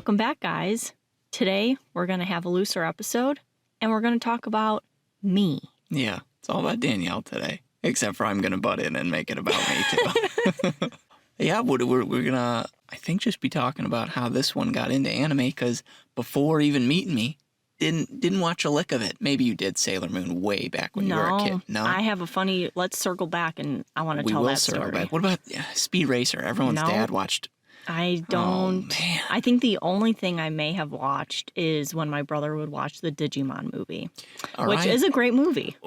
Welcome back, guys. Today, we're going to have a looser episode, and we're going to talk about me. Yeah, it's all about Danielle today, except for I'm going to butt in and make it about me, too. Yeah, we're going to, I think, just be talking about how this one got into anime, because before even meeting me, didn't watch a lick of it. Maybe you did Sailor Moon way back when you were a kid. No, I have a funny, let's circle back, and I want to tell that story. We will circle back. What about Speed Racer? Everyone's dad watched. I don't. Oh, man. I think the only thing I may have watched is when my brother would watch the Digimon movie, which is a great movie.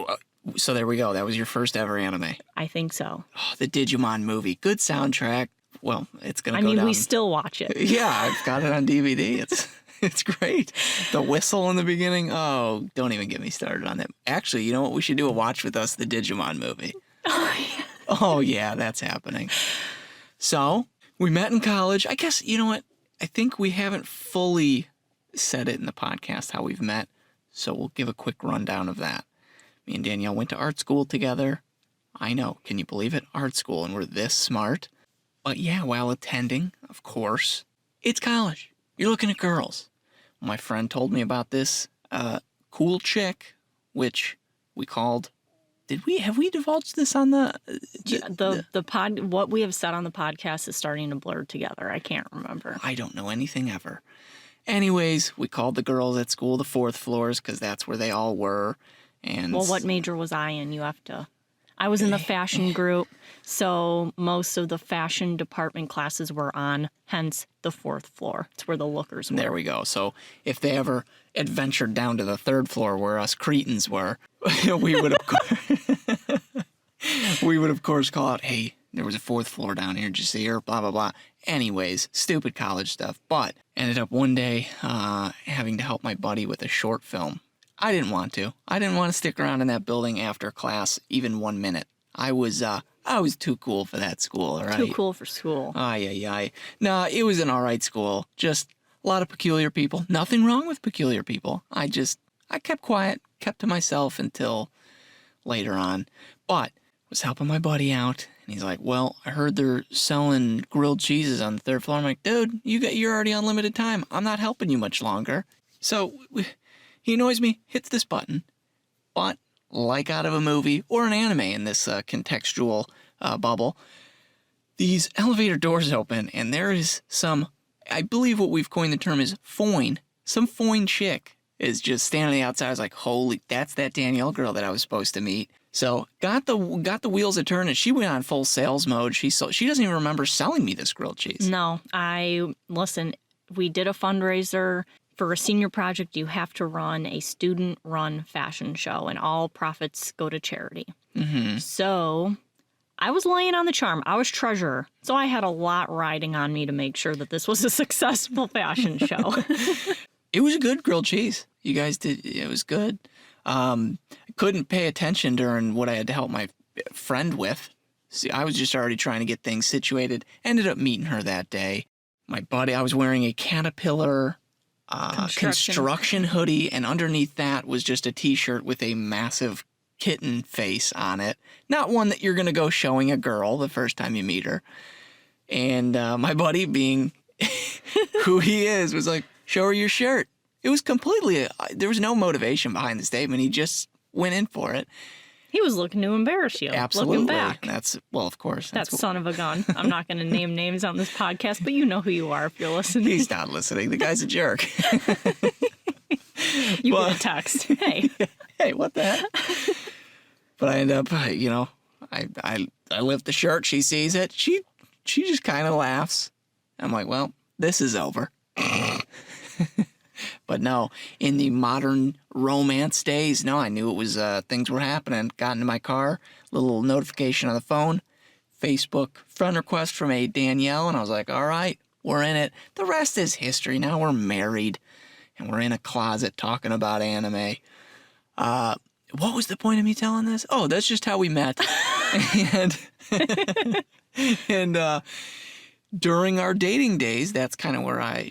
So there we go. That was your first ever anime. I think so. Oh, the Digimon movie. Good soundtrack. Well, it's going to go down. I mean, we still watch it. Yeah, I've got it on DVD. It's great. The whistle in the beginning. Oh, don't even get me started on that. Actually, you know what? We should do a watch with us, the Digimon movie. Oh, yeah. Oh, yeah, that's happening. So we met in college. I guess, you know what? I think we haven't fully said it in the podcast how we've met. So we'll give a quick rundown of that. Me and Danielle went to art school together. I know. Can you believe it? Art school. And we're this smart. But yeah, while attending, of course, it's college. You're looking at girls. My friend told me about this cool chick, which we called. Have we divulged this on the pod? What we have said on the podcast is starting to blur together. I can't remember. I don't know anything ever. Anyways, we called the girls at school the fourth floors because that's where they all were. And well, what major was I in? You have to. I was in the fashion group, so most of the fashion department classes were on, hence the fourth floor. It's where the lookers were. There we go. So if they ever adventured down to the third floor where us cretins were, we would of course call out, hey, there was a fourth floor down here. Did you see her? Blah, blah, blah. Anyways, stupid college stuff. But ended up one day having to help my buddy with a short film. I didn't want to. I didn't want to stick around in that building after class even 1 minute. I was too cool for that school, all right? Too cool for school. Ay. No, it was an all right school. Just a lot of peculiar people. Nothing wrong with peculiar people. I kept quiet, kept to myself until later on. But was helping my buddy out, and he's like, well, I heard they're selling grilled cheeses on the third floor. I'm like, dude, you're already on limited time. I'm not helping you much longer. So he annoys me, hits this button, but like out of a movie or an anime in this contextual bubble, these elevator doors open, and there is some, I believe what we've coined the term is foin. Some foin chick is just standing outside. I was like, holy, that's that Danielle girl that I was supposed to meet. So got the wheels a turn, and she went on full sales mode. She doesn't even remember selling me this grilled cheese. No, listen, we did a fundraiser. For a senior project, you have to run a student-run fashion show, and all profits go to charity. Mm-hmm. So I was laying on the charm. I was treasurer, so I had a lot riding on me to make sure that this was a successful fashion show. It was a good grilled cheese. You guys did. It was good. I couldn't pay attention during what I had to help my friend with. See, I was just already trying to get things situated. Ended up meeting her that day. My buddy, I was wearing a Caterpillar construction hoodie, and underneath that was just a t-shirt with a massive kitten face on it. Not one that you're going to go showing a girl the first time you meet her. And my buddy, being who he is, was like, show her your shirt. It was completely, there was no motivation behind the statement. He just went in for it. He was looking to embarrass you. Absolutely. Looking back. Well, of course. That son of a gun. I'm not going to name names on this podcast, but you know who you are if you're listening. He's not listening. The guy's a jerk. You get a text. Hey. Hey, what the heck? But I end up, I lift the shirt. She sees it. She just kind of laughs. I'm like, well, this is over. But no, in the modern romance days, no, I knew it was things were happening. Got into my car, little notification on the phone, Facebook friend request from a Danielle, and I was like, all right, we're in it. The rest is history. Now we're married, and we're in a closet talking about anime. What was the point of me telling this? Oh, that's just how we met. and during our dating days, that's kind of where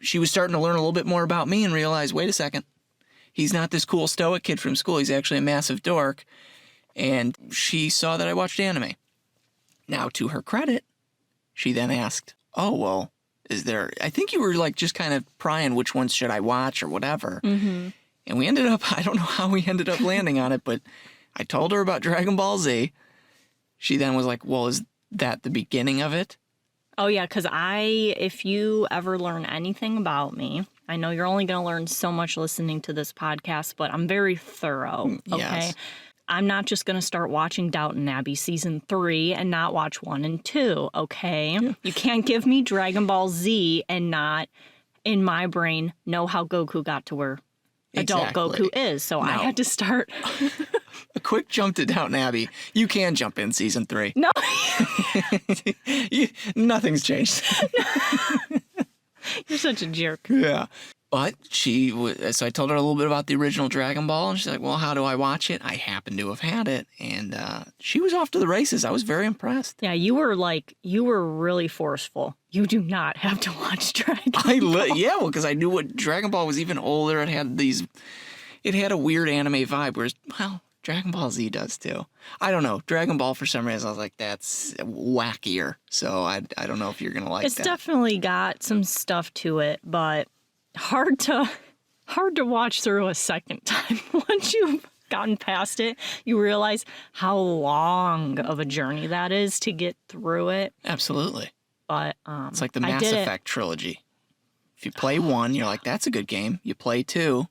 she was starting to learn a little bit more about me and realize, wait a second, he's not this cool stoic kid from school. He's actually a massive dork. And she saw that I watched anime. Now, to her credit, she then asked, oh, well, Is there? I think you were like just kind of prying which ones should I watch or whatever. Mm-hmm. And we ended up, I don't know how we ended up landing on it, but I told her about Dragon Ball Z. She then was like, well, is that the beginning of it? Oh, yeah, because if you ever learn anything about me, I know you're only going to learn so much listening to this podcast, but I'm very thorough, okay? Yes. I'm not just going to start watching Downton Abbey season 3 and not watch 1 and 2, okay? Yeah. You can't give me Dragon Ball Z and not, in my brain, know how Goku got to where adult Goku is. So I had to start. A quick jump to Downton Abbey. You can jump in season 3. No. Nothing's changed. You're such a jerk. Yeah. But so I told her a little bit about the original Dragon Ball, and she's like, well, how do I watch it? I happen to have had it, and she was off to the races. I was very impressed. Yeah, you were really forceful. You do not have to watch Dragon Ball. Yeah, well, because I knew what Dragon Ball was even older. It had a weird anime vibe, whereas, well, Dragon Ball Z does too. I don't know. Dragon Ball, for some reason, I was like, that's wackier. So I don't know if you're going to like that. It's definitely got some stuff to it, but hard to watch through a second time. Once you've gotten past it, you realize how long of a journey that is to get through it. Absolutely. But it's like the Mass Effect trilogy. If you play 1, you're like, that's a good game. You play 2,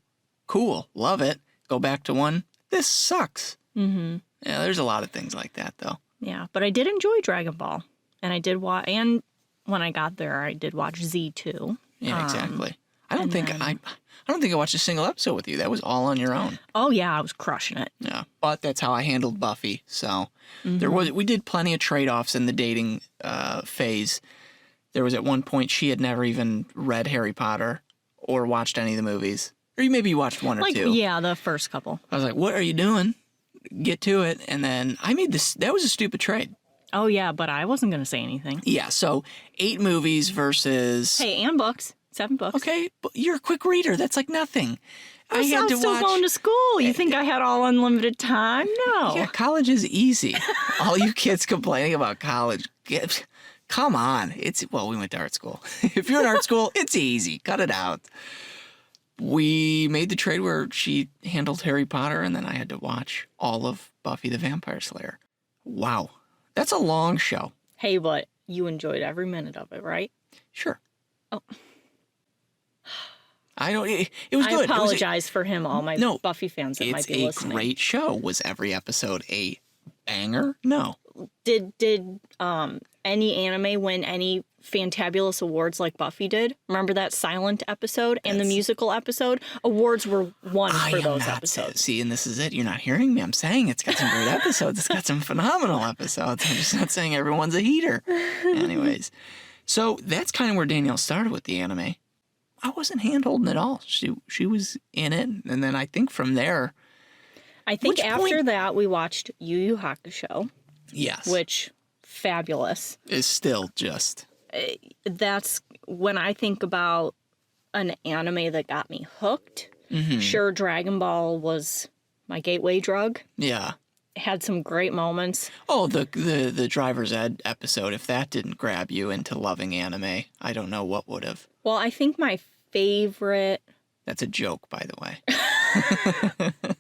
cool, love it. Go back to 1, this sucks. Mm-hmm. Yeah, there's a lot of things like that, though. Yeah, but I did enjoy Dragon Ball, and I did watch. And when I got there, I did watch Z too. Yeah, exactly. I don't think I watched a single episode with you. That was all on your own. Oh yeah, I was crushing it. Yeah, but that's how I handled Buffy. So we did plenty of trade-offs in the dating phase. There was at one point she had never even read Harry Potter or watched any of the movies, or maybe you watched 1 or 2. Yeah, the first couple. I was like, "What are you doing? Get to it!" And then I made this. That was a stupid trade. Oh yeah, but I wasn't going to say anything. Yeah, so 8 movies versus. Hey, and books. 7 books. Okay, but you're a quick reader. That's like nothing. I was still going to school. You think I had all unlimited time? No. Yeah, college is easy. All you kids complaining about college, come on. We went to art school. If you're in art school, it's easy. Cut it out. We made the trade where she handled Harry Potter, and then I had to watch all of Buffy the Vampire Slayer. Wow. That's a long show. Hey, but you enjoyed every minute of it, right? Sure. Oh. It was good. I apologize for him, all my Buffy fans that might be listening. It's a great show. Was every episode a banger? No. Did any anime win any fantabulous awards like Buffy did? Remember that silent episode and the musical episode? Awards were won for those episodes. See, and this is it. You're not hearing me. I'm saying it's got some great episodes. It's got some phenomenal episodes. I'm just not saying everyone's a heater. Anyways, so that's kind of where Danielle started with the anime. I wasn't hand-holding at all. She was in it, and then I think from there... I think after that, we watched Yu Yu Hakusho. Yes. Which, fabulous. Is still just... That's when I think about an anime that got me hooked. Mm-hmm. Sure, Dragon Ball was my gateway drug. Yeah. Had some great moments. Oh, the Driver's Ed episode, if that didn't grab you into loving anime, I don't know what would have. Well, I think my favorite... That's a joke, by the way.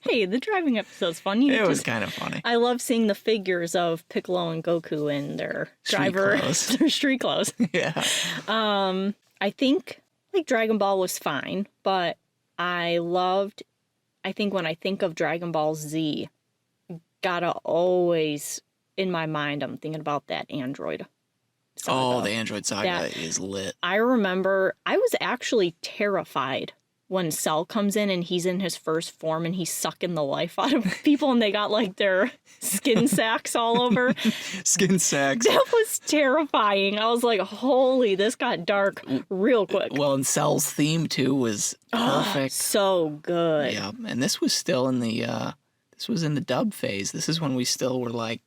Hey, the driving episode's fun. It was kind of funny. I love seeing the figures of Piccolo and Goku in their their street clothes. Yeah. I think Dragon Ball was fine, but I think when I think of Dragon Ball Z, gotta always, in my mind, I'm thinking about that android saga. Oh, the android saga is lit. I remember I was actually terrified when Cell comes in and he's in his first form and he's sucking the life out of people and they got like their skin sacks all over. Skin sacks. That was terrifying. I was like, holy, this got dark real quick. Well, and Cell's theme too was perfect. So good. Yeah, and this was still in the dub phase. This is when we still were like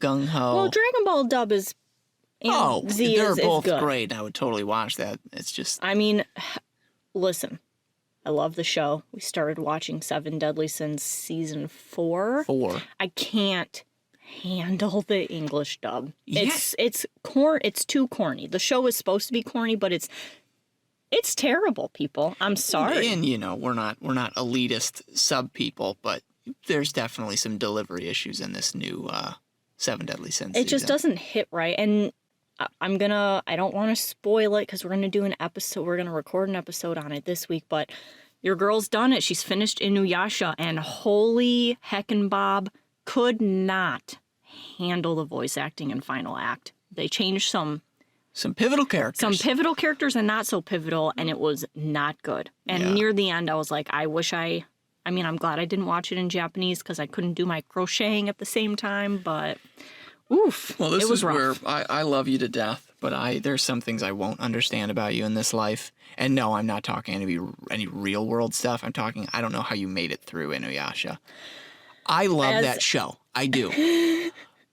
gung ho. Well, Dragon Ball dub is Z they're is both good. great. I would totally watch that. It's just, I mean, listen. I love the show. We started watching Seven Deadly Sins season 4. I can't handle the English dub. Yeah. It's too corny. The show is supposed to be corny, but it's terrible, people. I'm sorry. And we're not elitist sub people, but there's definitely some delivery issues in this new Seven Deadly Sins. It just doesn't hit right. And I don't want to spoil it because we're going to do an episode. We're going to record an episode on it this week, but your girl's done it. She's finished Inuyasha, and holy heckin' Bob could not handle the voice acting in final act. They changed some pivotal characters. Some pivotal characters and not so pivotal, and it was not good. And near the end, I was like, I'm glad I didn't watch it in Japanese because I couldn't do my crocheting at the same time, but oof. Well, this is rough. where I love you to death, but there's some things I won't understand about you in this life. And no, I'm not talking any real world stuff. I'm talking, I don't know how you made it through Inuyasha. I love that show. I do.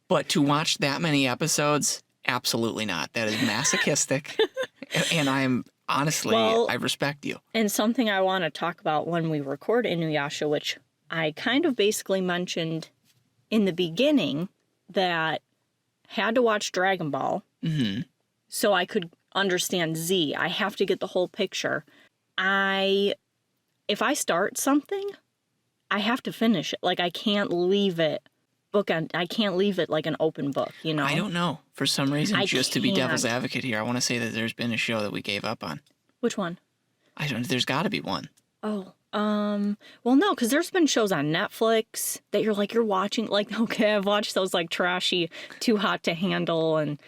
But to watch that many episodes, absolutely not. That is masochistic. And I'm honestly, I respect you. And something I want to talk about when we record Inuyasha, which I kind of basically mentioned in the beginning, that had to watch Dragon Ball so I could understand Z. I have to get the whole picture. If I start something, I have to finish it. Like, I can't leave it bookend. I can't leave it like an open book, I don't know. For some reason, to be devil's can't. advocate here, I want to say that there's been a show that we gave up on. Which one? I don't know. There's got to be one. Oh, well, no, because there's been shows on Netflix that you're watching. Like, okay, I've watched those like trashy, Too Hot to Handle, and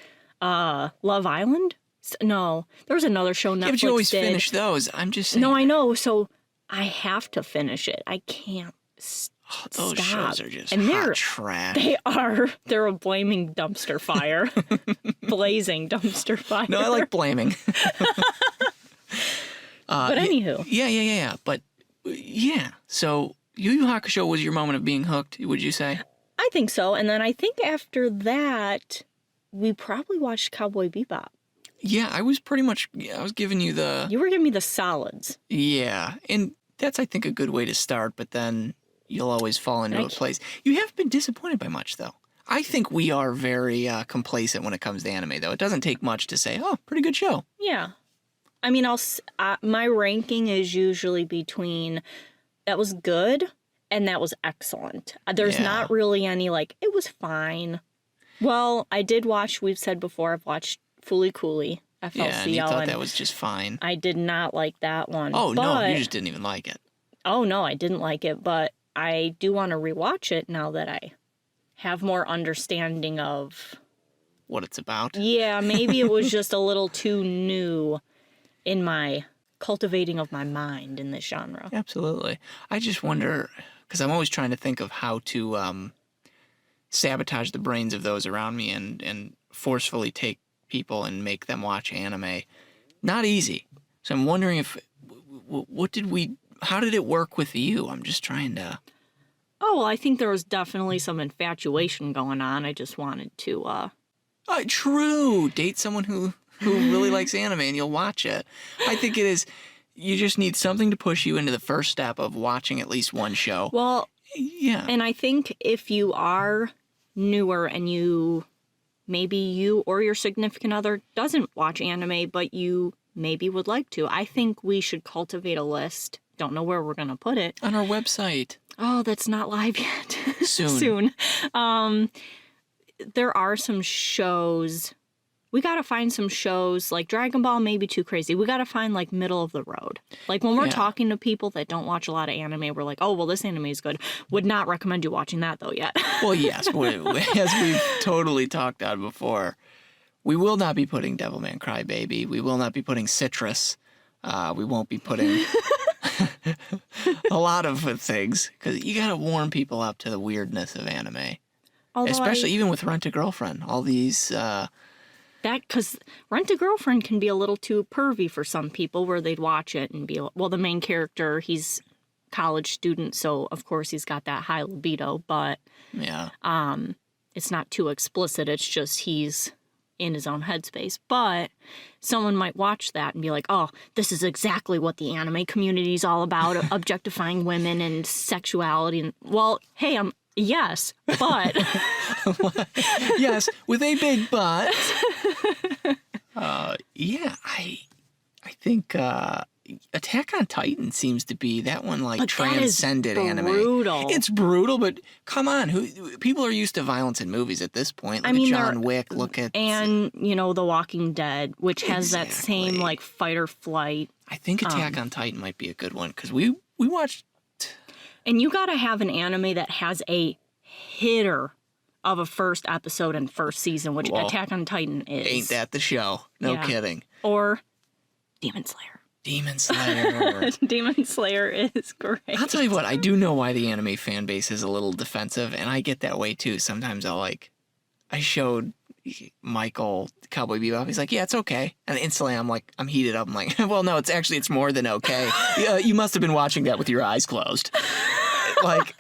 Love Island. No, there was another show Netflix but you always did. finish those. I'm just saying. No, I know. So I have to finish it. I can't. Those stop. shows are just and hot trash. They are. They're a blaming dumpster fire. Blazing dumpster fire. No, I like blaming. But anywho. Yeah. But yeah. So Yu Yu Hakusho was your moment of being hooked, would you say? I think so. And then I think after that, we probably watched Cowboy Bebop. Yeah, I was giving you the... You were giving me the solids. Yeah. And that's, I think, a good way to start, but then you'll always fall into a place. You haven't been disappointed by much, though. I think we are very complacent when it comes to anime, though. It doesn't take much to say, oh, pretty good show. Yeah. I mean, my ranking is usually between that was good and that was excellent. There's not really any, it was fine. Well, I did watch, we've said before, I've watched Fooly Cooly, FLCL. Yeah, and you thought that was just fine. I did not like that one. Oh, no, you just didn't even like it. Oh, no, I didn't like it, but I do want to rewatch it now that I have more understanding of what it's about. Yeah, maybe it was just a little too new in my cultivating of my mind in this genre. Absolutely. I just wonder, because I'm always trying to think of how to sabotage the brains of those around me and forcefully take people and make them watch anime. Not easy. So I'm wondering how did it work with you? I'm just trying to... Oh, well, I think there was definitely some infatuation going on. I just wanted to... True. Date someone who really likes anime and you'll watch it. I think it is... You just need something to push you into the first step of watching at least one show. Well, yeah. And I think if you are newer and maybe you or your significant other doesn't watch anime, but you maybe would like to, I think we should cultivate a list. Don't know where we're going to put it. On our website. Oh, that's not live yet. Soon. There are some shows. We got to find some shows, like Dragon Ball may be too crazy. We got to find, middle of the road. Like, when we're talking to people that don't watch a lot of anime, we're like, oh, well, this anime is good. Would not recommend you watching that, though, yet. Well, yes. As we've totally talked on before, we will not be putting Devilman Crybaby. We will not be putting Citrus. We won't be putting a lot of things, because you got to warm people up to the weirdness of anime. Especially even with Rent-A-Girlfriend. All these... Because Rent-A-Girlfriend can be a little too pervy for some people, where they'd watch it and be like, well, the main character, he's college student, so of course he's got that high libido, but it's not too explicit. It's just he's in his own headspace. But someone might watch that and be like, oh, this is exactly what the anime community is all about, objectifying women and sexuality. And, well, hey, Yes, but Yes, with a big butt. Yeah, I think Attack on Titan seems to be that one, like, But transcended that is anime. brutal. It's brutal, but come on, people are used to violence in movies at this point. Look I mean, at John Wick. Look at and The Walking Dead, which has that same Exactly. like fight or flight. I think Attack on Titan might be a good one because we watched. And you got to have an anime that has a hitter of a first episode and first season, which Well, Attack on Titan is. Ain't that the show? No Yeah. kidding. Or Demon Slayer. Demon Slayer. Demon Slayer is great. I'll tell you what, I do know why the anime fan base is a little defensive, and I get that way too. Sometimes I showed Michael Cowboy Bebop. He's like, yeah, it's okay. And instantly I'm heated up. I'm like, well, no, it's more than okay. You must have been watching that with your eyes closed. Like,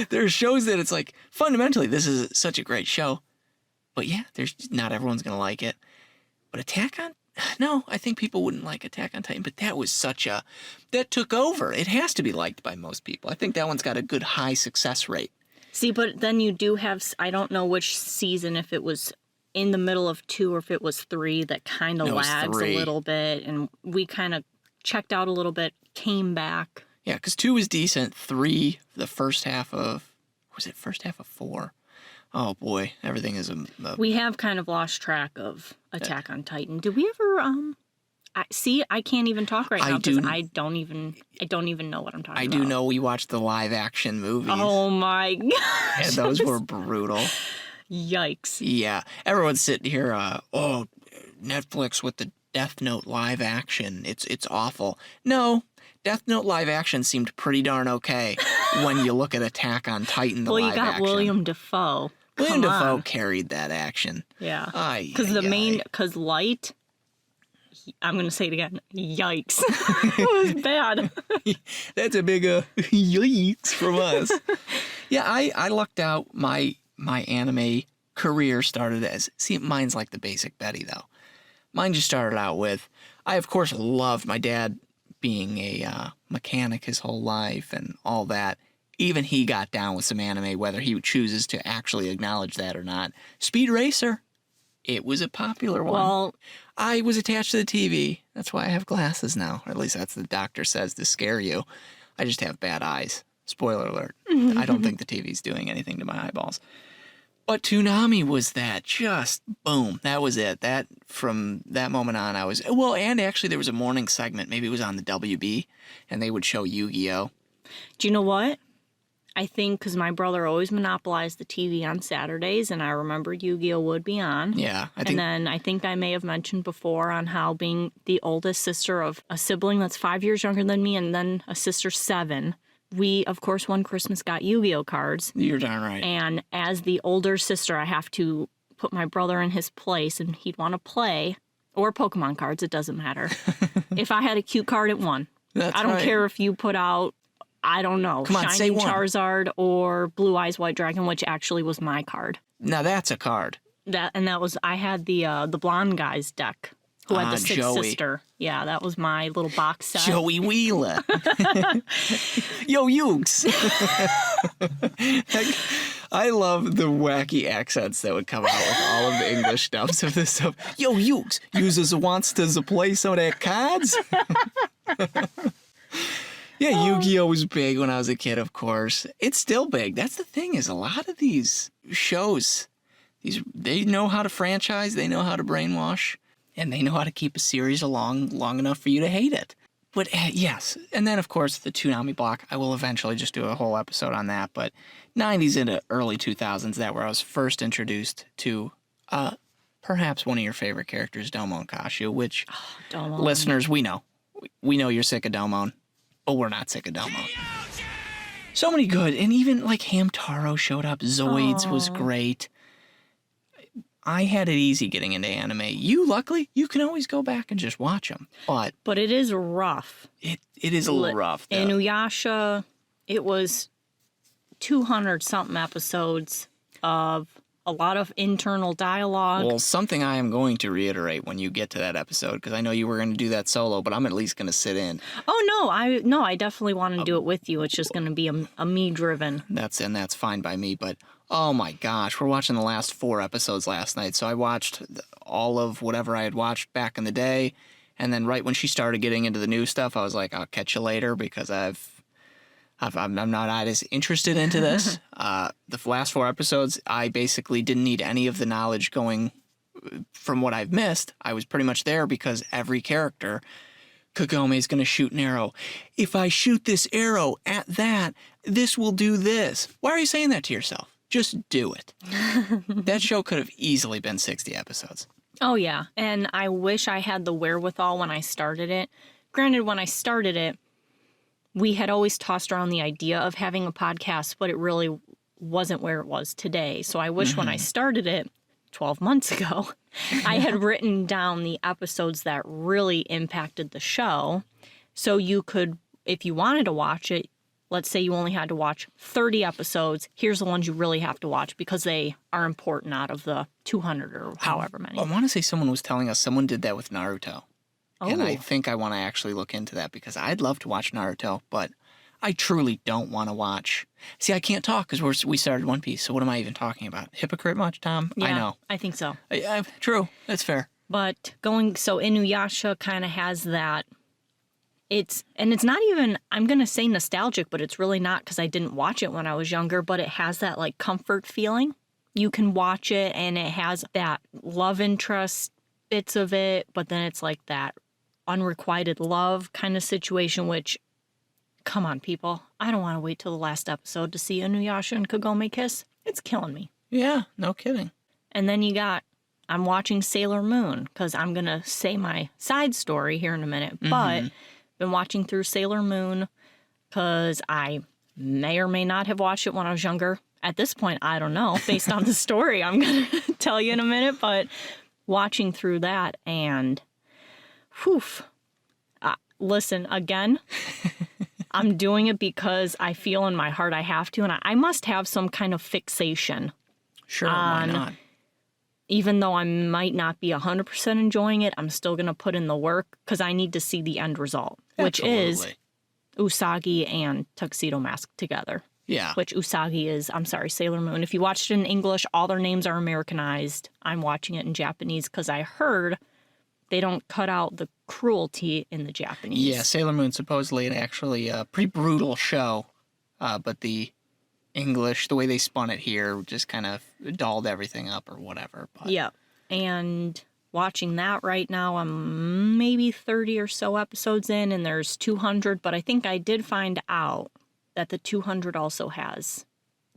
there's shows that it's like, fundamentally, this is such a great show. But yeah, not everyone's going to like it. But no, I think people wouldn't like Attack on Titan, but that took over. It has to be liked by most people. I think that one's got a good high success rate. See, but then you do have, I don't know which season, if it was in the middle of 2 or if it was 3, that kind of No, it was lags 3. a little bit. And we kind of checked out a little bit, came back. Yeah, because 2 was decent. 3, the first half of 4? Oh boy, everything is We have kind of lost track of Attack on Titan. Did we ever, I can't even talk right now because I don't even know what I'm talking about. I do know we watched the live action movies. Oh my gosh. And those were brutal. Yikes. Yeah, everyone's sitting here, Netflix with the Death Note live action. It's awful. No, Death Note live action seemed pretty darn okay when you look at Attack on Titan, the Well, live you got action. William Dafoe. William Come Dafoe on. carried that action. Yeah. Ay, Because because Light, I'm going to say it again, yikes. It was bad. That's a big yikes from us. Yeah, I lucked out. My anime career started mine's like the basic Betty, though. Mine just started out with, I of course loved my dad being a mechanic his whole life and all that. Even he got down with some anime, whether he chooses to actually acknowledge that or not. Speed Racer, it was a popular one. Well, I was attached to the TV. That's why I have glasses now. Or at least that's what the doctor says to scare you. I just have bad eyes. Spoiler alert. I don't think the TV's doing anything to my eyeballs. But Toonami was that. Just boom. That was it. From that moment on, I was... Well, and actually there was a morning segment. Maybe it was on the WB. And they would show Yu-Gi-Oh! do you know what? I think because my brother always monopolized the TV on Saturdays, and I remember Yu-Gi-Oh! Would be on. Yeah. And then I think I may have mentioned before on how being the oldest sister of a sibling that's 5 years younger than me and then a sister 7, we, of course, one Christmas got Yu-Gi-Oh! Cards. You're darn right. And as the older sister, I have to put my brother in his place, and he'd want to play, or Pokemon cards, it doesn't matter. If I had a cute card, it won. That's I don't right. care if you put out, I don't know, Come on, say Shining one. Charizard or Blue Eyes White Dragon, which actually was my card. Now that's a card. That was, I had the blonde guy's deck who had the sixth Joey. sister. Yeah, that was my little box set. Joey Wheeler. Yo, Ukes. I love the wacky accents that would come out with all of the English dubs of this stuff. Yo, Ukes, users wants to play some of their cards? Yeah, Yu-Gi-Oh! Was big when I was a kid, of course. It's still big. That's the thing, is a lot of these shows, they know how to franchise, they know how to brainwash, and they know how to keep a series long enough for you to hate it. But yes, and then, of course, the Toonami block. I will eventually just do a whole episode on that, but 90s into early 2000s, that where I was first introduced to perhaps one of your favorite characters, Domon Kashu, which, Domon. listeners, we know. We know you're sick of Domon. But we're not sick of Domon. So many good, and even like Hamtaro showed up. Zoids was great. I had it easy getting into anime. You, luckily, you can always go back and just watch them. But it is rough. it is a little rough. Though. Inuyasha, it was 200-something episodes of a lot of internal dialogue. Well, something I am going to reiterate when you get to that episode, because I know you were going to do that solo, but I'm at least going to sit in. Oh, I definitely want to do it with you. It's just going to be a me-driven. That's fine by me, but oh my gosh, we're watching the last 4 episodes last night, so I watched all of whatever I had watched back in the day, and then right when she started getting into the new stuff, I was like, I'll catch you later, because I'm not as interested into this. The last 4 episodes, I basically didn't need any of the knowledge going from what I've missed. I was pretty much there because every character, Kagome's going to shoot an arrow. If I shoot this arrow at that, this will do this. Why are you saying that to yourself? Just do it. That show could have easily been 60 episodes. Oh, yeah. And I wish I had the wherewithal when I started it. Granted, when I started it, we had always tossed around the idea of having a podcast, but it really wasn't where it was today. So I wish when I started it 12 months ago, I had written down the episodes that really impacted the show. So you could, if you wanted to watch it, let's say you only had to watch 30 episodes, here's the ones you really have to watch because they are important out of the 200 or however many. I want to say someone was telling us someone did that with Naruto. And I Oh. think I want to actually look into that because I'd love to watch Naruto, but I truly don't want to watch. See, I can't talk because we started One Piece, so what am I even talking about? Hypocrite much, Tom? Yeah, I know. I think so. True. That's fair. But so Inuyasha kind of has that. It's not even, I'm going to say nostalgic, but it's really not because I didn't watch it when I was younger, but it has that like comfort feeling. You can watch it and it has that love interest bits of it, but then it's like that unrequited love kind of situation, which, come on, people. I don't want to wait till the last episode to see Inuyasha and Kagome kiss. It's killing me. Yeah, no kidding. And then I'm watching Sailor Moon because I'm going to say my side story here in a minute, but been watching through Sailor Moon because I may or may not have watched it when I was younger. At this point, I don't know, based on the story I'm going to tell you in a minute, but watching through that and whew, listen, again, I'm doing it because I feel in my heart I have to, and I must have some kind of fixation. Sure, why not? Even though I might not be 100% enjoying it, I'm still going to put in the work because I need to see the end result, which is Usagi and Tuxedo Mask together. Yeah. Which Usagi is, I'm sorry, Sailor Moon. If you watched it in English, all their names are Americanized. I'm watching it in Japanese because I heard they don't cut out the cruelty in the Japanese. Yeah, Sailor Moon supposedly an actually pretty brutal show, but the English, the way they spun it here, just kind of dolled everything up or whatever. But. Yeah, and watching that right now, I'm maybe 30 or so episodes in, and there's 200, but I think I did find out that the 200 also has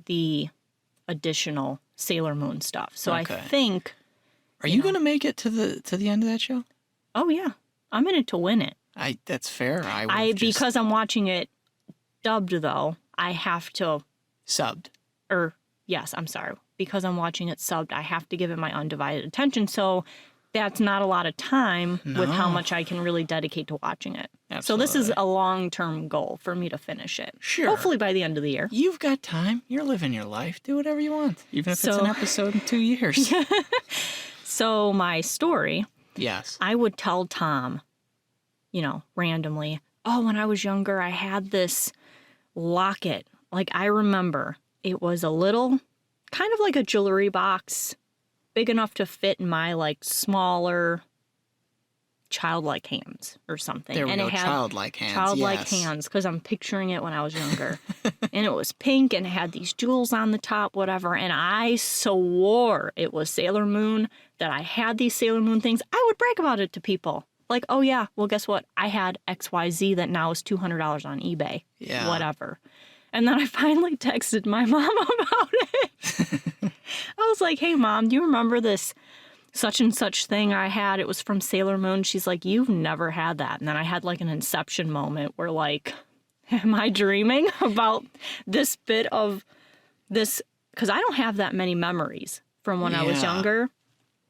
the additional Sailor Moon stuff. So Okay. I think... Are you going to make it to the end of that show? Oh, yeah. I'm in it to win it. That's fair. Because I'm watching it dubbed, though, I have to... Subbed. Yes, I'm sorry. Because I'm watching it subbed, I have to give it my undivided attention. So that's not a lot of time with how much I can really dedicate to watching it. Absolutely. So this is a long-term goal for me to finish it. Sure. Hopefully by the end of the year. You've got time. You're living your life. Do whatever you want. Even if it's an episode in 2 years. So my story, Yes. I would tell Tom, randomly, oh, when I was younger, I had this locket. Like, I remember it was a little, kind of like a jewelry box, big enough to fit in my, like, smaller, childlike hands or something. There we and go. It had Childlike hands. childlike yes. hands, because I'm picturing it when I was younger. And it was pink and it had these jewels on the top, whatever. And I swore it was Sailor Moon, that I had these Sailor Moon things. I would brag about it to people. Like, oh yeah, well, guess what? I had XYZ that now is $200 on eBay. Yeah. Whatever. And then I finally texted my mom about it. I was like, hey, Mom, do you remember this such and such thing I had? It was from Sailor Moon. She's like, you've never had that. And then I had like an inception moment where like, am I dreaming about this bit of this? Because I don't have that many memories from when I was younger.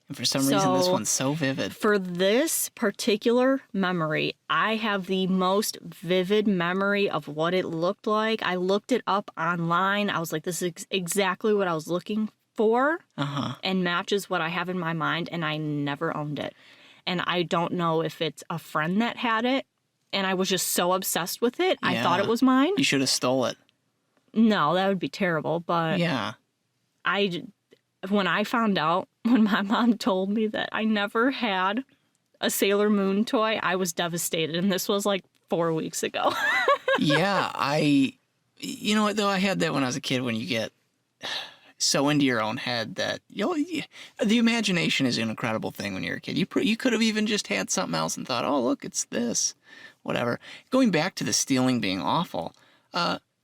And for some reason, this one's so vivid. For this particular memory, I have the most vivid memory of what it looked like. I looked it up online. I was like, this is exactly what I was looking 4 Uh-huh. and matches what I have in my mind, and I never owned it. And I don't know if it's a friend that had it, and I was just so obsessed with it, I thought it was mine. You should have stole it. No, that would be terrible, but Yeah. when I found out, when my mom told me that I never had a Sailor Moon toy, I was devastated, and this was like 4 weeks ago. Yeah, you know what, though? I had that when I was a kid, when you get so into your own head that, the imagination is an incredible thing when you're a kid. You could have even just had something else and thought, oh, look, it's this, whatever. Going back to the stealing being awful,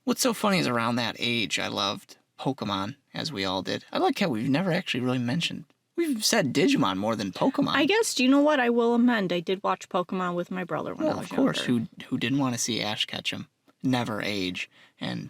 what's so funny is around that age, I loved Pokemon, as we all did. I like how we've never actually really mentioned. We've said Digimon more than Pokemon. I guess, do you know what? I will amend. I did watch Pokemon with my brother when I was of course. younger. Who didn't want to see Ash catch him? Never age. And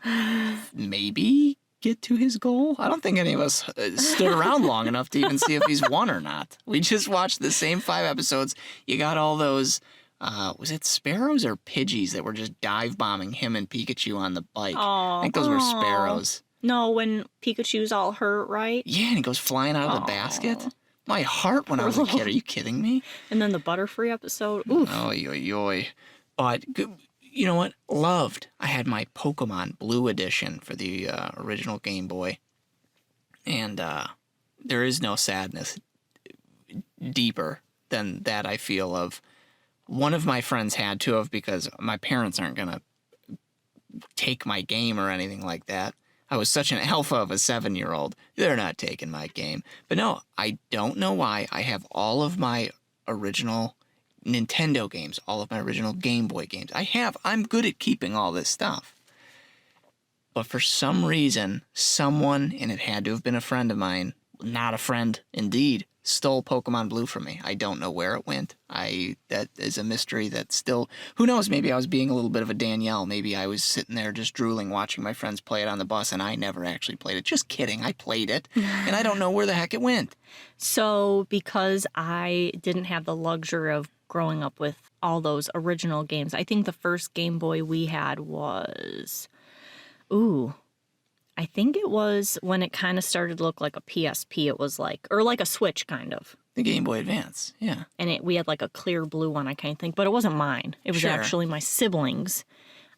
maybe get to his goal? I don't think any of us stood around long enough to even see if he's won or not. We just watched the same 5 episodes. You got all those, was it sparrows or Pidgeys that were just dive bombing him and Pikachu on the bike? I think those were sparrows. No, when Pikachu's all hurt, right? Yeah, and he goes flying out of the basket. My heart when I was a kid. Are you kidding me? And then the Butterfree episode. Oof. Oy, oy, oy. But you know what? Loved. I had my Pokemon Blue Edition for the original Game Boy. And there is no sadness deeper than that I feel of. One of my friends had to have, because my parents aren't going to take my game or anything like that. I was such an alpha of a 7-year-old. They're not taking my game. But no, I don't know why. I have all of my original Nintendo games, all of my original Game Boy games. I'm good at keeping all this stuff. But for some reason, someone, and it had to have been a friend of mine, not a friend indeed, stole Pokemon Blue from me. I don't know where it went. That is a mystery that still, who knows, maybe I was being a little bit of a Danielle. Maybe I was sitting there just drooling watching my friends play it on the bus, and I never actually played it. Just kidding, I played it, and I don't know where the heck it went. So because I didn't have the luxury of growing up with all those original games, I think the first Game Boy we had was, I think it was when it kind of started to look like a PSP. It was like, or like a Switch kind of. The Game Boy Advance, yeah. And we had like a clear blue one, I kind of think, but it wasn't mine. It was actually my siblings.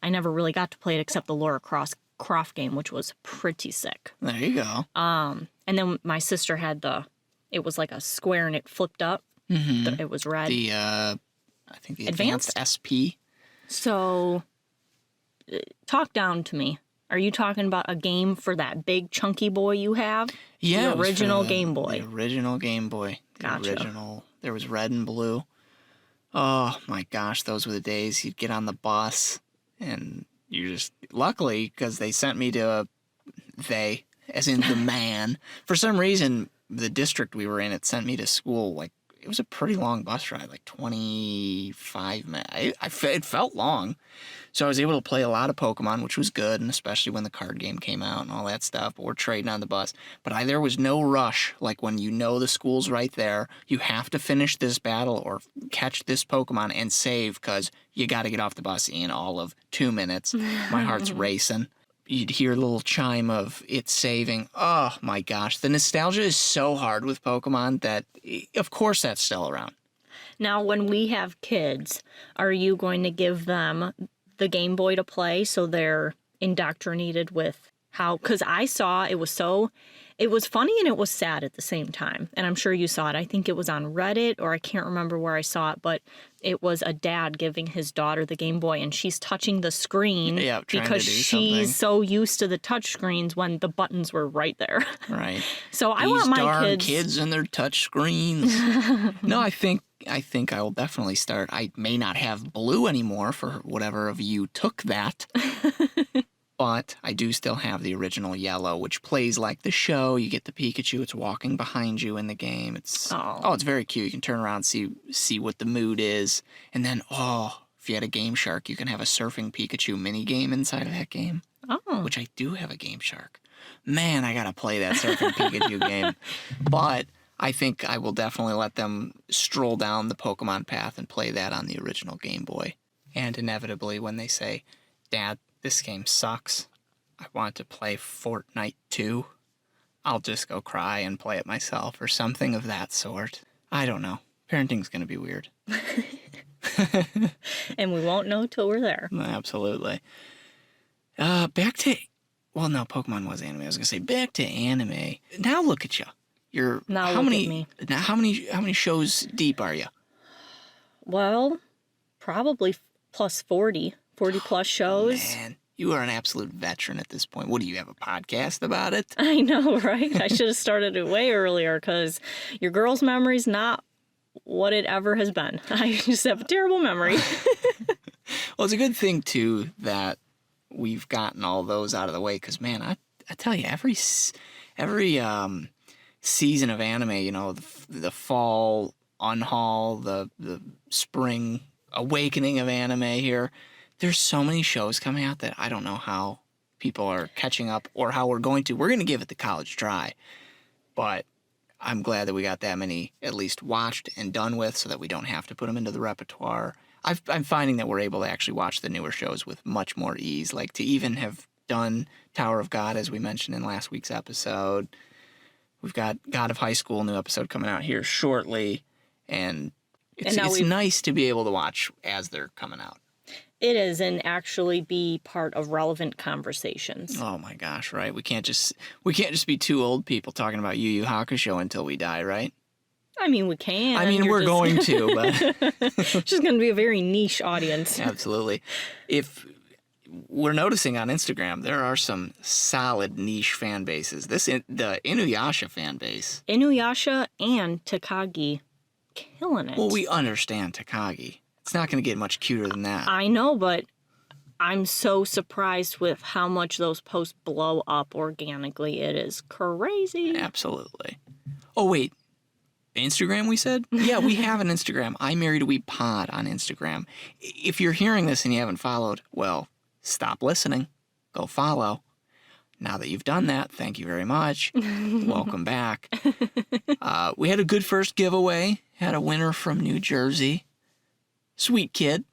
I never really got to play it except the Laura Croft game, which was pretty sick. There you go. And then my sister had it was like a square and it flipped up. Mm-hmm. It was red. I think the Advanced SP. So, talk down to me. Are you talking about a game for that big chunky boy you have? Yeah, the original Game Boy. The original Game Boy. Gotcha. There was red and blue. Oh my gosh, those were the days. You'd get on the bus, and luckily, because they sent me to as in the man. For some reason, the district we were in, it sent me to school. Like, it was a pretty long bus ride, like 25 minutes. It felt long. So I was able to play a lot of Pokemon, which was good, and especially when the card game came out and all that stuff. But we're trading on the bus. But there was no rush. Like, when you know the school's right there, you have to finish this battle or catch this Pokemon and save, because you got to get off the bus in all of 2 minutes. My heart's racing. You'd hear a little chime of it saving. Oh, my gosh. The nostalgia is so hard with Pokemon that, of course, that's still around. Now, when we have kids, are you going to give them the Game Boy to play so they're indoctrinated with how, because I saw it was funny and it was sad at the same time. And I'm sure you saw it. I think it was on Reddit, or I can't remember where I saw it, but it was a dad giving his daughter the Game Boy, and she's touching the screen because she's so used to the touch screens when the buttons were right there. Right. So I want my kids and their touch screens. No, I think I will definitely start. I may not have blue anymore for whatever of you took that. But I do still have the original yellow, which plays like the show. You get the Pikachu. It's walking behind you in the game. It's very cute. You can turn around and see what the mood is. And then, if you had a Game Shark, you can have a surfing Pikachu mini game inside of that game. Oh. Which I do have a Game Shark. Man, I got to play that surfing Pikachu game. But I think I will definitely let them stroll down the Pokemon path and play that on the original Game Boy. And inevitably, when they say, Dad, this game sucks, I want to play Fortnite 2, I'll just go cry and play it myself or something of that sort. I don't know. Parenting's going to be weird. And we won't know till we're there. Absolutely. Back to... Well, no, Pokemon was anime. I was going to say back to anime. Now look at you. You're... Now how look many, at me. Now, how many shows deep are you? Well, probably plus 40 plus shows. Man, you are an absolute veteran at this point. What, do you have a podcast about it? I know, right? I should have started it way earlier because your girl's memory's not what it ever has been. I just have a terrible memory. Well, it's a good thing, too, that we've gotten all those out of the way because, man, I tell you, every season of anime, you know, the fall unhaul, the spring awakening of anime here, there's so many shows coming out that I don't know how people are catching up or how we're going to. We're going to give it the college try, but I'm glad that we got that many at least watched and done with so that we don't have to put them into the repertoire. I'm finding that we're able to actually watch the newer shows with much more ease, like to even have done Tower of God, as we mentioned in last week's episode. We've got God of High School, new episode coming out here shortly, and it's nice to be able to watch as they're coming out. It is, and actually be part of relevant conversations. Oh my gosh, right? We can't just be two old people talking about Yu Yu Hakusho until we die, right? I mean, we can. I mean, we're going to, but it's just going to be a very niche audience. Absolutely. If we're noticing on Instagram, there are some solid niche fan bases. The Inuyasha fan base. Inuyasha and Takagi killing it. Well, we understand Takagi. It's not going to get much cuter than that. I know, but I'm so surprised with how much those posts blow up organically. It is crazy. Absolutely. Oh, wait. Instagram, we said? Yeah, we have an Instagram. I Married a Weeb Pod on Instagram. If you're hearing this and you haven't followed, well, stop listening. Go follow. Now that you've done that, thank you very much. Welcome back. We had a good first giveaway. Had a winner from New Jersey. Sweet kid.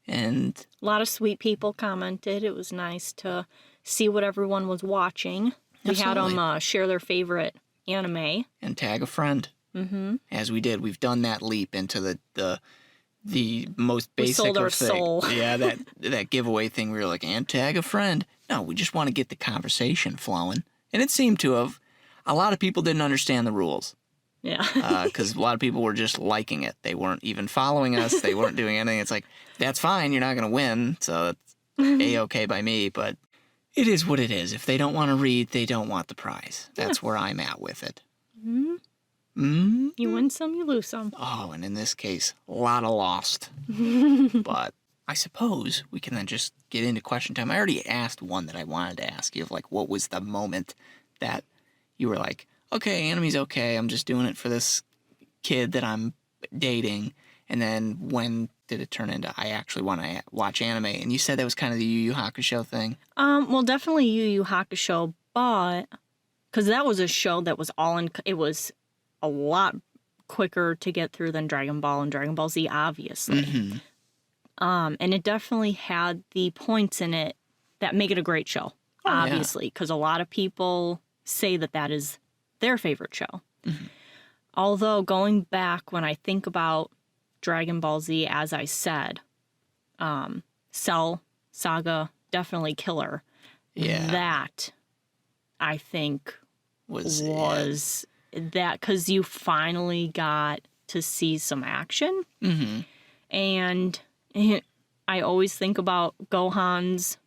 And a lot of sweet people commented. It was nice to see what everyone was watching. We had them share their favorite anime. And tag a friend. Mm-hmm. As we did. We've done that leap into the most basic we sold our of things. Soul. Yeah, that giveaway thing where you're like, and tag a friend. No, we just want to get the conversation flowing. And it seemed to have. A lot of people didn't understand the rules. Yeah. Because a lot of people were just liking it. They weren't even following us. They weren't doing anything. It's like, that's fine. You're not going to win. So it's A-okay by me. But it is what it is. If they don't want to read, they don't want the prize. That's where I'm at with it. Mm-hmm. Mm-hmm. You win some, you lose some. Oh, and in this case, a lot of lost. But I suppose we can then just get into question time. I already asked one that I wanted to ask you of, like, what was the moment that you were like, okay, anime's okay. I'm just doing it for this kid that I'm dating. And then when did it turn into I actually want to watch anime? And you said that was kind of the Yu Yu Hakusho thing. Well, definitely Yu Yu Hakusho, but because that was a show that was it was a lot quicker to get through than Dragon Ball and Dragon Ball Z, obviously. Mm-hmm. And it definitely had the points in it that make it a great show, obviously, because a lot of people say that is their favorite show. Mm-hmm. Although going back when I think about Dragon Ball Z, as I said, Cell Saga, definitely killer. Yeah. That, I think, was that because you finally got to see some action. Mm-hmm. And I always think about Gohan's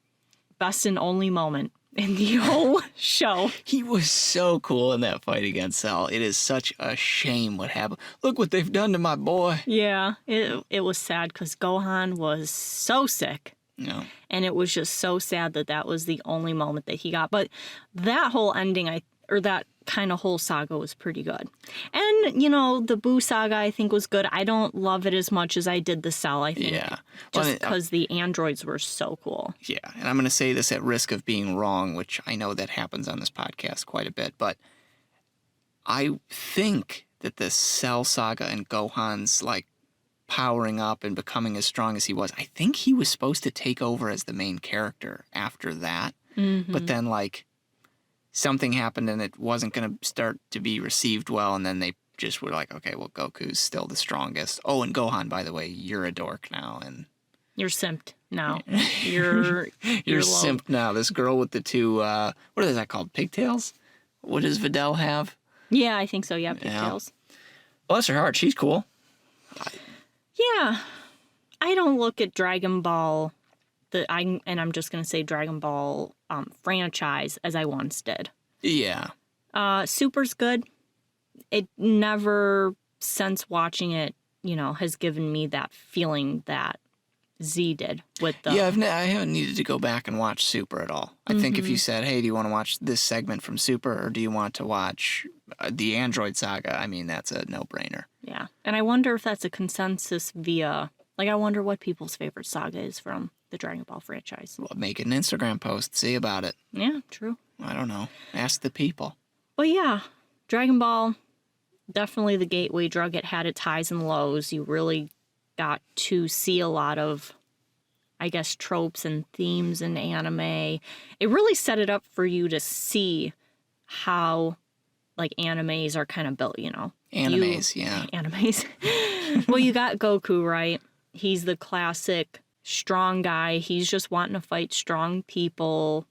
best and only moment in the whole show. He was so cool in that fight against Cell. It is such a shame what happened. Look what they've done to my boy. Yeah, it was sad because Gohan was so sick. No. And it was just so sad that was the only moment that he got. But that whole ending, that kind of whole saga was pretty good. And, the Boo saga, I think, was good. I don't love it as much as I did the Cell, I think. Yeah. Just because the androids were so cool. Yeah, and I'm going to say this at risk of being wrong, which I know that happens on this podcast quite a bit, but I think that the Cell saga and Gohan's, powering up and becoming as strong as he was, I think he was supposed to take over as the main character after that. Mm-hmm. But then, something happened and it wasn't going to start to be received well, and then they just were like, okay, well, Goku's still the strongest. Oh, and Gohan, by the way, you're a dork now, and You're simped now. You're low. simped now. This girl with the two, what is that called? Pigtails? What does Videl have? Yeah, I think so. Yeah, pigtails. Bless her heart, she's cool. Yeah, I don't look at Dragon Ball, I'm just gonna say Dragon Ball franchise as I once did. Yeah. Super's good. It never, since watching it, has given me that feeling that Z did with the... Yeah, I haven't needed to go back and watch Super at all. I think if you said, hey, do you want to watch this segment from Super, or do you want to watch the Android Saga, I mean, that's a no-brainer. Yeah, and I wonder if that's a consensus via... I wonder what people's favorite saga is from the Dragon Ball franchise. Well, make an Instagram post, see about it. Yeah, true. I don't know. Ask the people. But yeah, Dragon Ball, definitely the gateway drug. It had its highs and lows. You really got to see a lot of, I guess, tropes and themes in anime. It really set it up for you to see how, animes are kind of built, Animes, yeah. Animes. Well, you got Goku, right? He's the classic strong guy. He's just wanting to fight strong people,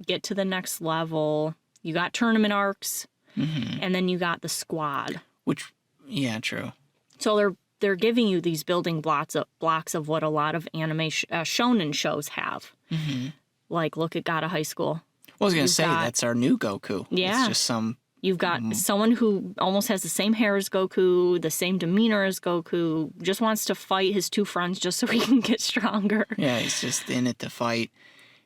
get to the next level. You got tournament arcs, and then you got the squad. Which, yeah, true. So they're giving you these building blocks of what a lot of anime shonen shows have. Like, look at God of High School. Well, I was going to say, that's our new Goku. Yeah. It's just some... You've got someone who almost has the same hair as Goku, the same demeanor as Goku, just wants to fight his two friends just so he can get stronger. Yeah, he's just in it to fight.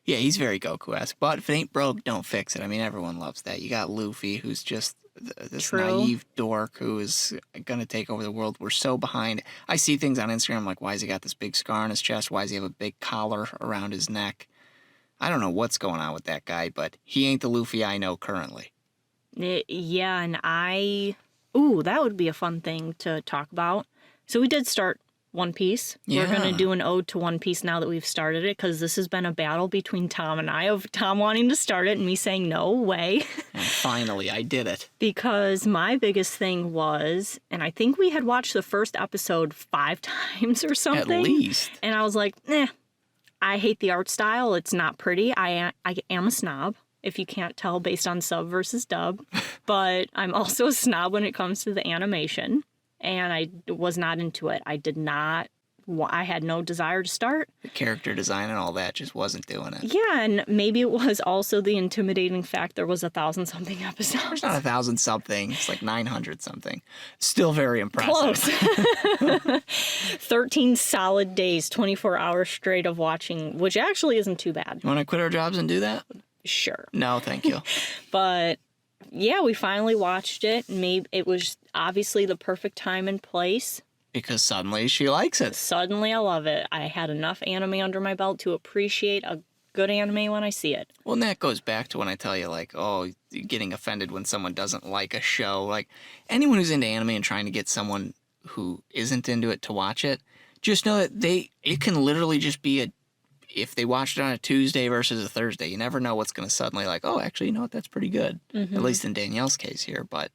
Yeah, he's very Goku-esque. But if it ain't broke, don't fix it. I mean, everyone loves that. You got Luffy, who's just this naive dork who is going to take over the world. We're so behind. I see things on Instagram like, why has he got this big scar on his chest? Why does he have a big collar around his neck? I don't know what's going on with that guy, but he ain't the Luffy I know currently. Yeah, and that would be a fun thing to talk about. So we did start One Piece. Yeah. We're going to do an ode to One Piece now that we've started it, because this has been a battle between Tom and I of Tom wanting to start it and me saying no way. And finally, I did it. Because my biggest thing was, and I think we had watched the first episode 5 times or something. At least. And I was like, I hate the art style. It's not pretty. I am a snob, if you can't tell based on sub versus dub. But I'm also a snob when it comes to the animation. And I was not into it. I had no desire to start. The character design and all that just wasn't doing it. Yeah, and maybe it was also the intimidating fact there was 1,000-something episodes. There's not 1,000-something. It's like 900-something. Still very impressive. Close. 13 solid days, 24 hours straight of watching, which actually isn't too bad. You want to quit our jobs and do that? Sure. No, thank you. But yeah, we finally watched it. Maybe it was obviously the perfect time and place. Because suddenly she likes it. Suddenly I love it. I had enough anime under my belt to appreciate a good anime when I see it. Well, and that goes back to when I tell you, like, oh, getting offended when someone doesn't like a show. Like, anyone who's into anime and trying to get someone who isn't into it to watch it, just know that it can literally just be if they watched it on a Tuesday versus a Thursday, you never know what's going to suddenly like, oh, actually, you know what, that's pretty good. Mm-hmm. At least in Danielle's case here. But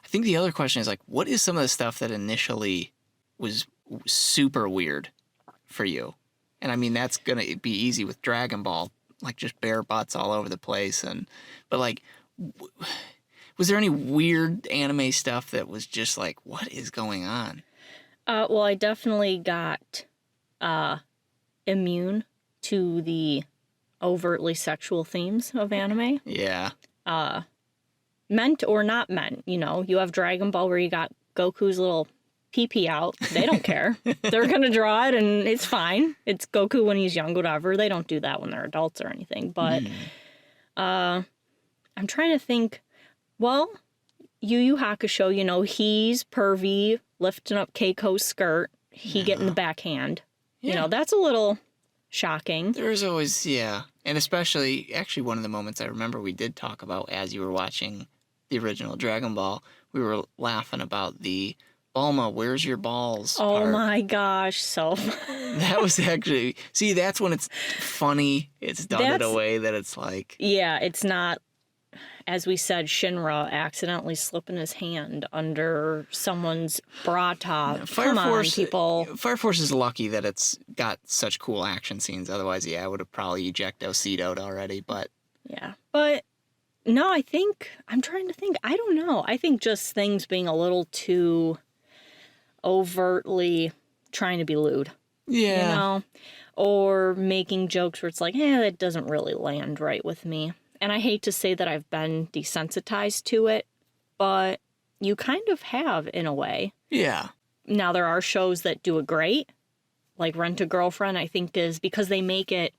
I think the other question is, like, what is some of the stuff that initially was super weird for you? And I mean, that's going to be easy with Dragon Ball, like just bare butts all over the place. But like, was there any weird anime stuff that was just like, what is going on? Well, I definitely got immune to the overtly sexual themes of anime. Yeah. Meant or not meant, you have Dragon Ball where you got Goku's little pee-pee out. They don't care. They're going to draw it and it's fine. It's Goku when he's young, whatever. They don't do that when they're adults or anything. But I'm trying to think, well, Yu Yu Hakusho, he's pervy, lifting up Keiko's skirt. He getting the backhand. Yeah. That's a little shocking. There's always, yeah. And especially, actually, one of the moments I remember we did talk about as you were watching the original Dragon Ball, we were laughing about the Bulma, where's your balls? Oh part. my gosh, so that was actually, see, that's when it's funny. It's done in a way that it's like, yeah, it's not as we said, Shinra accidentally slipping his hand under someone's bra top. Come on, people. Fire Force is lucky that it's got such cool action scenes. Otherwise, yeah, I would have probably ejecto-cetoed already, but... Yeah. But, no, I'm trying to think. I don't know. I think just things being a little too overtly trying to be lewd. Yeah. You know? Or making jokes where it's like, that doesn't really land right with me. And I hate to say that I've been desensitized to it, but you kind of have in a way. Yeah. Now, there are shows that do it great, like Rent-A-Girlfriend, I think is because they make it,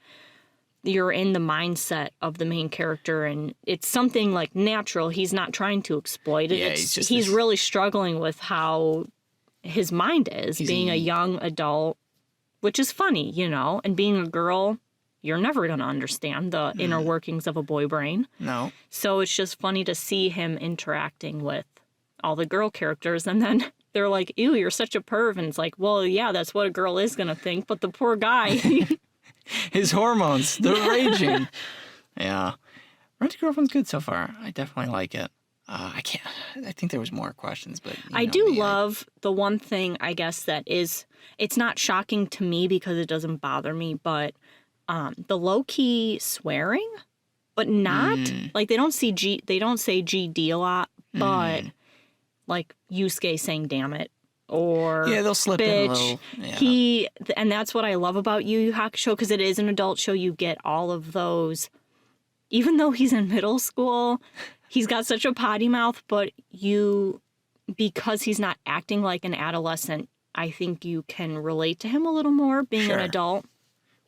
you're in the mindset of the main character, and it's something like natural. He's not trying to exploit it. Yeah, he's really struggling with how his mind is, being a young adult, which is funny, you know, and being a girl. You're never going to understand the inner workings of a boy brain. No. So it's just funny to see him interacting with all the girl characters. And then they're like, ew, you're such a perv. And it's like, well, yeah, that's what a girl is going to think. But the poor guy. His hormones, they're raging. Yeah. Rent-A-Girlfriend's good so far. I definitely like it. I think there was more questions, but... I do love the one thing, I guess, that is... It's not shocking to me because it doesn't bother me, but... the low-key swearing, but not like they don't say GD a lot, but like Yusuke saying "damn it" or they'll slip bitch. in a little. Yeah. And that's what I love about Yu Yu Hakusho because it is an adult show. You get all of those, even though he's in middle school, he's got such a potty mouth. But because he's not acting like an adolescent, I think you can relate to him a little more being an adult.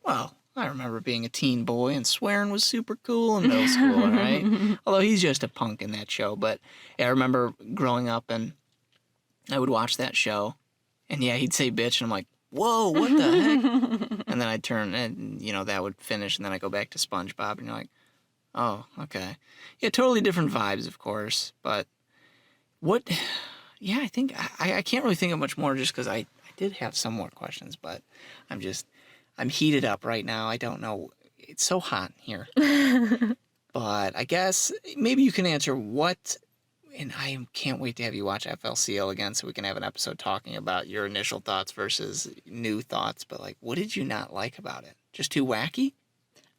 Well. I remember being a teen boy and swearing was super cool in middle school, right? Although he's just a punk in that show. But yeah, I remember growing up and I would watch that show and he'd say bitch and I'm like, whoa, what the heck? And then I'd turn and, that would finish and then I'd go back to SpongeBob and you're like, oh, okay. Yeah, totally different vibes, of course. But I think I can't really think of much more just because I did have some more questions, but I'm heated up right now. I don't know. It's so hot here. But I guess maybe you can answer and I can't wait to have you watch FLCL again so we can have an episode talking about your initial thoughts versus new thoughts. But what did you not like about it? Just too wacky?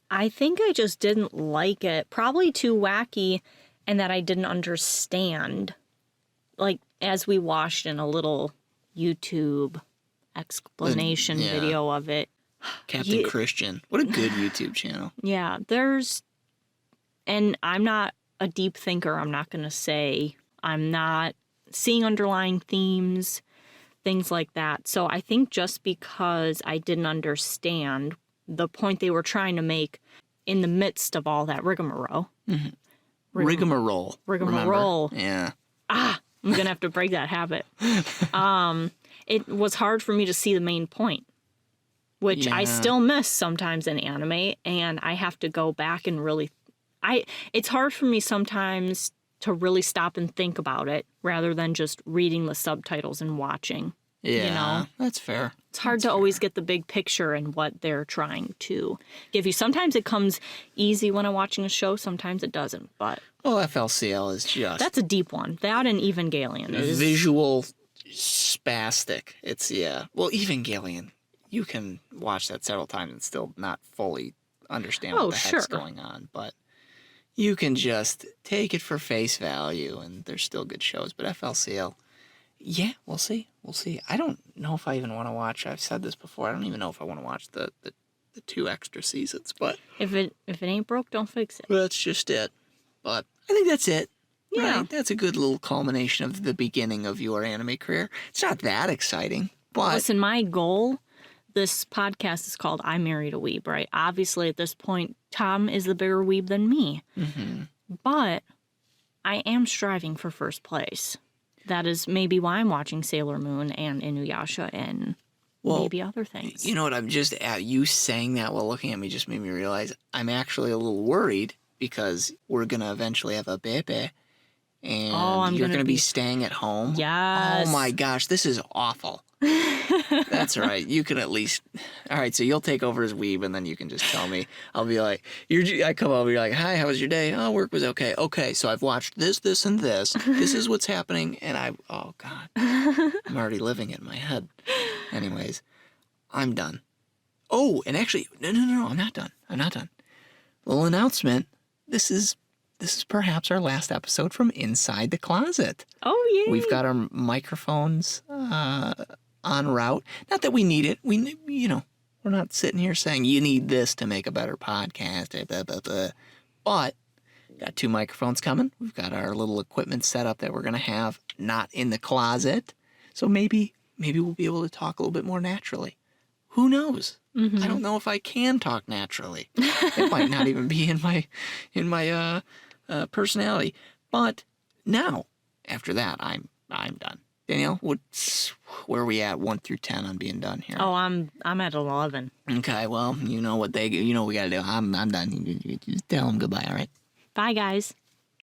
I think I just didn't like it. Probably too wacky and that I didn't understand. As we watched in a little YouTube explanation video of it. Captain Christian. What a good YouTube channel. Yeah, and I'm not a deep thinker. I'm not going to say I'm not seeing underlying themes, things like that. So I think just because I didn't understand the point they were trying to make in the midst of all that rigmarole. Mm-hmm. Rigmarole. Rigmarole. Remember? Yeah. I'm going to have to break that habit. It was hard for me to see the main point. Which I still miss sometimes in anime, and I have to go back and really... It's hard for me sometimes to really stop and think about it, rather than just reading the subtitles and watching. Yeah, that's fair. It's hard to always get the big picture and what they're trying to give you. Sometimes it comes easy when I'm watching a show, sometimes it doesn't, but... Well, FLCL is just... That's a deep one. That and Evangelion is... Visual spastic. It's, Well, Evangelion... You can watch that several times and still not fully understand what the heck's going on. But you can just take it for face value, and there's still good shows. But FLCL, we'll see. We'll see. I don't know if I even want to watch. I've said this before. I don't even know if I want to watch the 2 extra seasons. But if it ain't broke, don't fix it. Well, that's just it. But I think that's it. Yeah. Right? That's a good little culmination of the beginning of your anime career. It's not that exciting, but... Listen, my goal... This podcast is called I Married a Weeb, right? Obviously, at this point, Tom is the bigger weeb than me. Mm-hmm. But I am striving for first place. That is maybe why I'm watching Sailor Moon and Inuyasha and maybe other things. You know what? I'm just at you saying that while looking at me just made me realize I'm actually a little worried because we're going to eventually have a baby and you're going to be staying at home. Yes. Oh my gosh, this is awful. That's all right. You can at least. All right, so you'll take over as Weeb, and then you can just tell me. I'll be like, I come over, you're like, hi, how was your day? Oh, work was okay. Okay, so I've watched this, this, and this. This is what's happening, and oh, God. I'm already living it in my head. Anyways, I'm done. Oh, and actually, no, I'm not done. Little announcement. This is perhaps our last episode from Inside the Closet. Oh, yay. We've got our microphones en route. Not that we need it. We're not sitting here saying you need this to make a better podcast. Blah, blah, blah. But got 2 microphones coming. We've got our little equipment set up that we're going to have not in the closet. So maybe we'll be able to talk a little bit more naturally. Who knows? I don't know if I can talk naturally. It might not even be in my personality. But now, after that, I'm done. Danielle, where are we at 1 through 10 on being done here? Oh, I'm at 11. Okay, well, you know what we gotta do. I'm done. You just tell them goodbye, all right? Bye, guys.